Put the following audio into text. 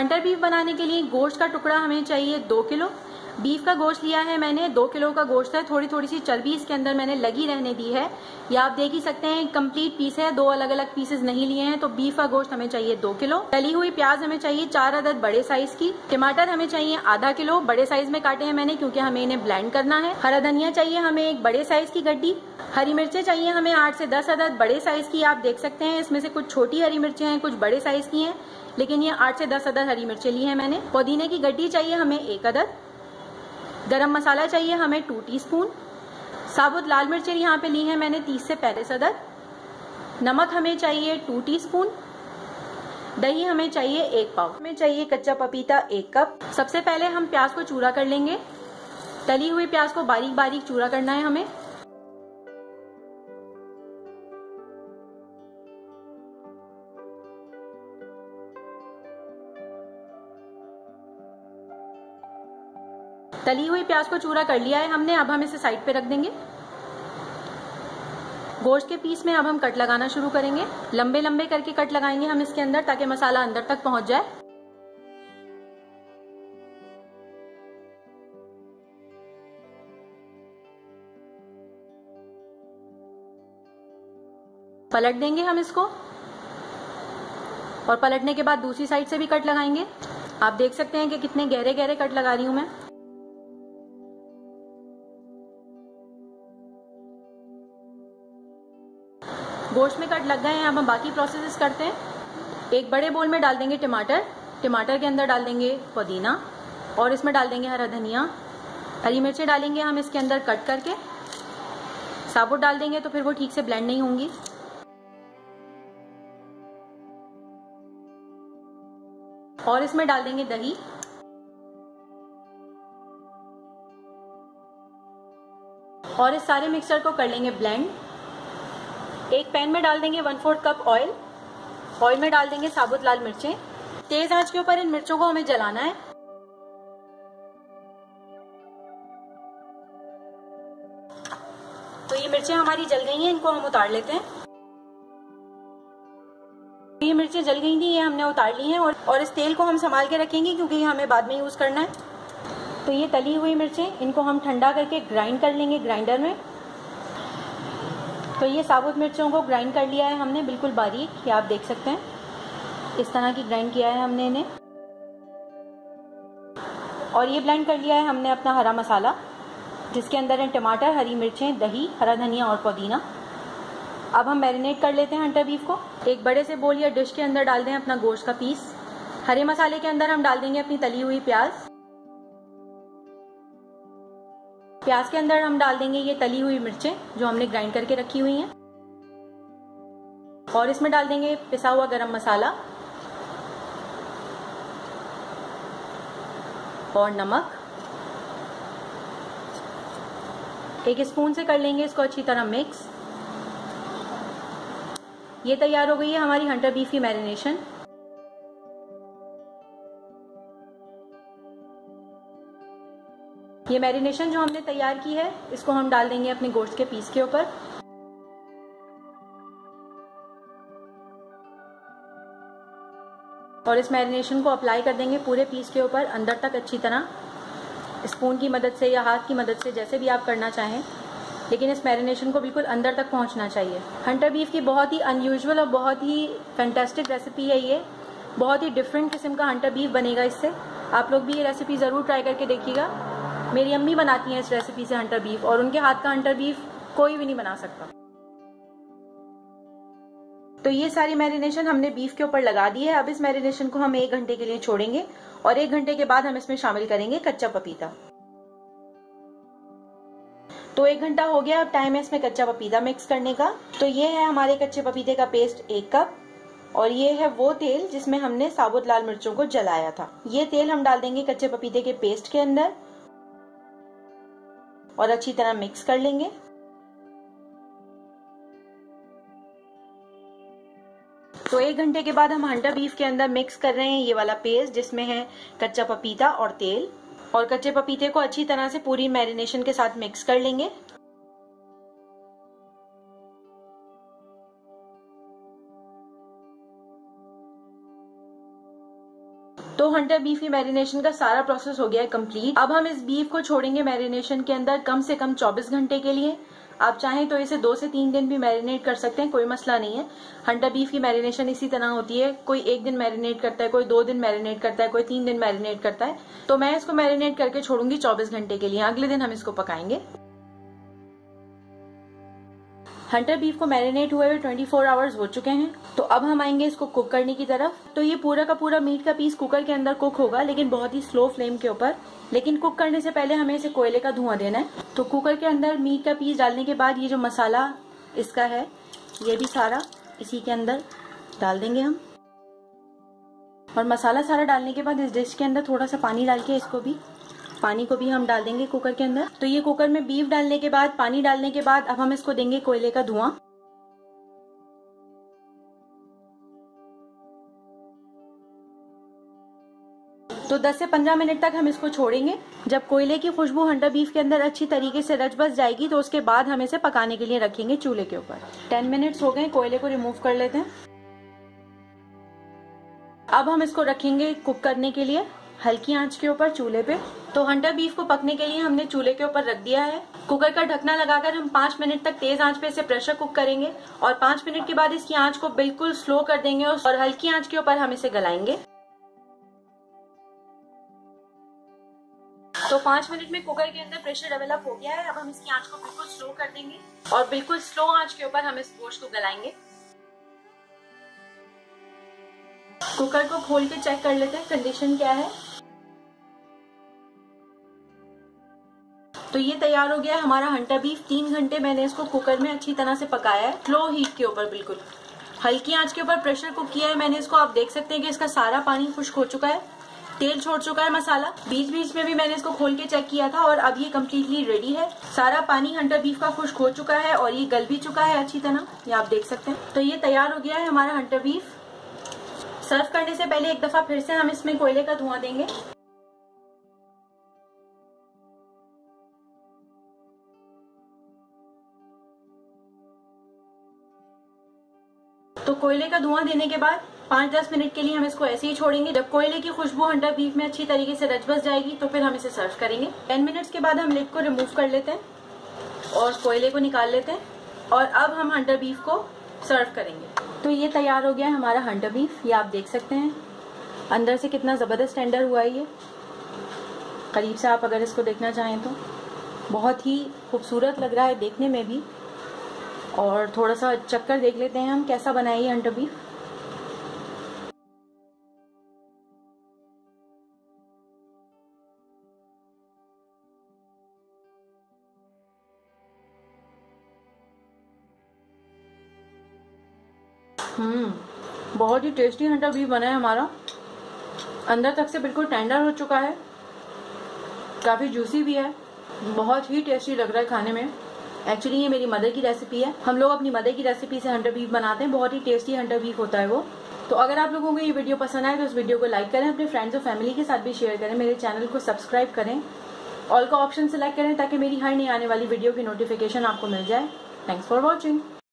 Hunter beef बनाने के लिए गोश्त का टुकड़ा हमें चाहिए 2 किलो। बीफ का गोश्त लिया है मैंने, 2 किलो का गोश्त है। थोड़ी थोड़ी सी चर्बी इसके अंदर मैंने लगी रहने दी है। या आप देख ही सकते हैं कंप्लीट पीस है, 2 अलग अलग पीसेस नहीं लिए हैं। तो बीफ का गोश्त हमें चाहिए 2 किलो। तली हुई प्याज हमें चाहिए 4 अदद बड़े साइज की। टमाटर हमें चाहिए आधा किलो, बड़े साइज में काटे हैं मैंने क्योंकि हमें इन्हें ब्लेंड करना है। हरा धनिया चाहिए हमें एक बड़े साइज की गड्डी। हरी मिर्चें चाहिए हमें 8 से 10 अदद बड़े साइज की। आप देख सकते हैं इसमें से कुछ छोटी हरी मिर्चें हैं, कुछ बड़े साइज की हैं, लेकिन ये 8 से 10 अदद हरी मिर्चें ली हैं मैंने। पुदीने की गड्डी चाहिए हमें 1 अदद। गरम मसाला चाहिए हमें 2 टीस्पून। साबुत लाल मिर्चें यहाँ पे ली हैं मैंने 30 से 35 अदद। नमक हमें चाहिए 2 टीस्पून। दही हमें चाहिए 1 पाव। हमें चाहिए कच्चा पपीता 1 कप। सबसे पहले हम प्याज को चूरा कर लेंगे। तली हुई प्याज को बारीक बारीक चूरा करना है हमें। तली हुई प्याज को चूरा कर लिया है हमने, अब हम इसे साइड पे रख देंगे। गोश्त के पीस में अब हम कट लगाना शुरू करेंगे। लंबे लंबे करके कट लगाएंगे हम इसके अंदर ताकि मसाला अंदर तक पहुंच जाए। पलट देंगे हम इसको और पलटने के बाद दूसरी साइड से भी कट लगाएंगे। आप देख सकते हैं कि कितने गहरे गहरे कट लगा रही हूं मैं। गोश्त में कट लग गए हैं, अब हम बाकी प्रोसेस करते हैं। एक बड़े बोल में डाल देंगे टमाटर। टमाटर के अंदर डाल देंगे पुदीना और इसमें डाल देंगे हरा धनिया। हरी मिर्चें डालेंगे हम इसके अंदर कट करके। साबुत डाल देंगे तो फिर वो ठीक से ब्लेंड नहीं होंगी। और इसमें डाल देंगे दही और इस सारे मिक्सचर को कर लेंगे ब्लेंड। एक पैन में डाल देंगे 1/4 कप ऑयल। ऑयल में डाल देंगे साबुत लाल मिर्चें। तेज आंच के ऊपर इन मिर्चों को हमें जलाना है। तो ये मिर्चें हमारी जल गई हैं, इनको हम उतार लेते हैं। ये मिर्चें जल गई थी, ये हमने उतार ली हैं और इस तेल को हम संभाल के रखेंगे क्योंकि ये हमें बाद में यूज करना है। तो ये तली हुई मिर्चें, इनको हम ठंडा करके ग्राइंड कर लेंगे ग्राइंडर में। तो ये साबुत मिर्चों को ग्राइंड कर लिया है हमने बिल्कुल बारीक, ये आप देख सकते हैं इस तरह की ग्राइंड किया है हमने इन्हें। और ये ब्लेंड कर लिया है हमने अपना हरा मसाला जिसके अंदर है टमाटर, हरी मिर्चें, दही, हरा धनिया और पुदीना। अब हम मैरिनेट कर लेते हैं हंटर बीफ को। एक बड़े से बोल या डिश के अंदर डाल दें अपना गोश्त का पीस। हरे मसाले के अंदर हम डाल देंगे अपनी तली हुई प्याज। प्याज के अंदर हम डाल देंगे ये तली हुई मिर्चें जो हमने ग्राइंड करके रखी हुई हैं। और इसमें डाल देंगे पिसा हुआ गरम मसाला और नमक। एक स्पून से कर लेंगे इसको अच्छी तरह मिक्स। ये तैयार हो गई है हमारी हंटर बीफ की मैरिनेशन। ये मैरिनेशन जो हमने तैयार की है इसको हम डाल देंगे अपने गोश्त के पीस के ऊपर। और इस मैरिनेशन को अप्लाई कर देंगे पूरे पीस के ऊपर अंदर तक अच्छी तरह, स्पून की मदद से या हाथ की मदद से, जैसे भी आप करना चाहें, लेकिन इस मैरिनेशन को बिल्कुल अंदर तक पहुंचना चाहिए। हंटर बीफ की बहुत ही अनयूजुअल और बहुत ही फैंटास्टिक रेसिपी है ये। बहुत ही डिफरेंट किस्म का हंटर बीफ बनेगा इससे। आप लोग भी ये रेसिपी ज़रूर ट्राई करके देखिएगा। मेरी अम्मी बनाती हैं इस रेसिपी से हंटर बीफ और उनके हाथ का हंटर बीफ कोई भी नहीं बना सकता। तो ये सारी मैरिनेशन हमने बीफ के ऊपर लगा दी है। अब इस मैरिनेशन को हम 1 घंटे के लिए छोड़ेंगे और 1 घंटे के बाद हम इसमें शामिल करेंगे कच्चा पपीता। तो 1 घंटा हो गया, अब टाइम है इसमें कच्चा पपीता मिक्स करने का। तो ये है हमारे कच्चे पपीते का पेस्ट 1 कप और ये है वो तेल जिसमें हमने साबुत लाल मिर्चों को जलाया था। ये तेल हम डाल देंगे कच्चे पपीते के पेस्ट के अंदर और अच्छी तरह मिक्स कर लेंगे। तो 1 घंटे के बाद हम हंटर बीफ के अंदर मिक्स कर रहे हैं ये वाला पेस्ट जिसमें है कच्चा पपीता और तेल, और कच्चे पपीते को अच्छी तरह से पूरी मैरिनेशन के साथ मिक्स कर लेंगे। तो तो हंटर बीफ की मैरिनेशन का सारा प्रोसेस हो गया है कंप्लीट। अब हम इस बीफ को छोड़ेंगे मैरिनेशन के अंदर कम से कम 24 घंटे के लिए। आप चाहें तो इसे 2 से 3 दिन भी मैरिनेट कर सकते हैं, कोई मसला नहीं है। हंटर बीफ की मैरिनेशन इसी तरह होती है, कोई 1 दिन मैरिनेट करता है, कोई 2 दिन मैरिनेट करता है, कोई 3 दिन मैरिनेट करता है। तो मैं इसको मैरिनेट करके छोड़ूंगी 24 घंटे के लिए। अगले दिन हम इसको पकाएंगे। हंटर बीफ को मैरिनेट हुए 24 आवर्स हो चुके हैं। तो अब हम आएंगे इसको कुक करने की तरफ। तो ये पूरा का पूरा मीट का पीस कुकर के अंदर कुक होगा, लेकिन बहुत ही स्लो फ्लेम के ऊपर। लेकिन कुक करने से पहले हमें इसे कोयले का धुआं देना है। तो कुकर के अंदर मीट का पीस डालने के बाद ये जो मसाला इसका है, ये भी सारा इसी के अंदर डाल देंगे हम। और मसाला सारा डालने के बाद इस डिश के अंदर थोड़ा सा पानी डाल के पानी को भी हम डाल देंगे कुकर के अंदर। तो ये कुकर में बीफ डालने के बाद, पानी डालने के बाद अब हम इसको देंगे कोयले का धुआं। तो 10 से 15 मिनट तक हम इसको छोड़ेंगे। जब कोयले की खुशबू हंटर बीफ के अंदर अच्छी तरीके से रच बस जाएगी तो उसके बाद हम इसे पकाने के लिए रखेंगे चूल्हे के ऊपर। 10 मिनट्स हो गए, कोयले को रिमूव कर लेते हैं। अब हम इसको रखेंगे कुक करने के लिए हल्की आंच के ऊपर चूल्हे पे। तो हंटर बीफ को पकने के लिए हमने चूल्हे के ऊपर रख दिया है। कुकर का ढकना लगाकर हम 5 मिनट तक तेज आंच पे इसे प्रेशर कुक करेंगे और 5 मिनट के बाद इसकी आंच को बिल्कुल स्लो कर देंगे और हल्की आंच के ऊपर हम इसे गलाएंगे। तो 5 मिनट में कुकर के अंदर प्रेशर डेवलप हो गया है। अब हम इसकी आंच को बिल्कुल स्लो कर देंगे और बिल्कुल स्लो आंच के ऊपर हम इस गोश्त को गलाएंगे। कुकर को खोल के चेक कर लेते हैं कंडीशन क्या है। तो ये तैयार हो गया है हमारा हंटर बीफ। 3 घंटे मैंने इसको कुकर में अच्छी तरह से पकाया है, स्लो हीट के ऊपर, बिल्कुल हल्की आंच के ऊपर प्रेशर कुक किया है मैंने इसको। आप देख सकते हैं कि इसका सारा पानी खुश्क हो चुका है, तेल छोड़ चुका है मसाला। बीच बीच में भी मैंने इसको खोल के चेक किया था और अब ये कम्प्लीटली रेडी है। सारा पानी हंटर बीफ का खुश्क हो चुका है और ये गल भी चुका है अच्छी तरह, ये आप देख सकते हैं। तो ये तैयार हो गया है हमारा हंटर बीफ। सर्व करने से पहले एक दफा फिर से हम इसमें कोयले का धुआं देंगे। तो कोयले का धुआं देने के बाद 5-10 मिनट के लिए हम इसको ऐसे ही छोड़ेंगे। जब कोयले की खुशबू हंटर बीफ में अच्छी तरीके से रच बस जाएगी तो फिर हम इसे सर्व करेंगे। 10 मिनट्स के बाद हम लिड को रिमूव कर लेते हैं और कोयले को निकाल लेते हैं और अब हम हंटर बीफ को सर्व करेंगे। तो ये तैयार हो गया है हमारा हंटर बीफ। ये आप देख सकते हैं अंदर से कितना जबरदस्त टेंडर हुआ है। ये करीब से आप अगर इसको देखना चाहें तो बहुत ही खूबसूरत लग रहा है देखने में भी। और थोड़ा सा चक्कर देख लेते हैं हम कैसा बना है ये हंटर बीफ। बहुत ही टेस्टी हंटर बीफ बना है हमारा। अंदर तक से बिल्कुल टेंडर हो चुका है, काफी जूसी भी है, बहुत ही टेस्टी लग रहा है खाने में। एक्चुअली ये मेरी मदर की रेसिपी है। हम लोग अपनी मदर की रेसिपी से हंटर बीफ बनाते हैं, बहुत ही टेस्टी हंटर बीफ होता है वो। तो अगर आप लोगों को ये वीडियो पसंद आए तो इस वीडियो को लाइक करें, अपने फ्रेंड्स और फैमिली के साथ भी शेयर करें, मेरे चैनल को सब्सक्राइब करें, ऑल का ऑप्शन सिलेक्ट करें ताकि मेरी हर नई आने वाली वीडियो की नोटिफिकेशन आपको मिल जाए। Thanks for watching.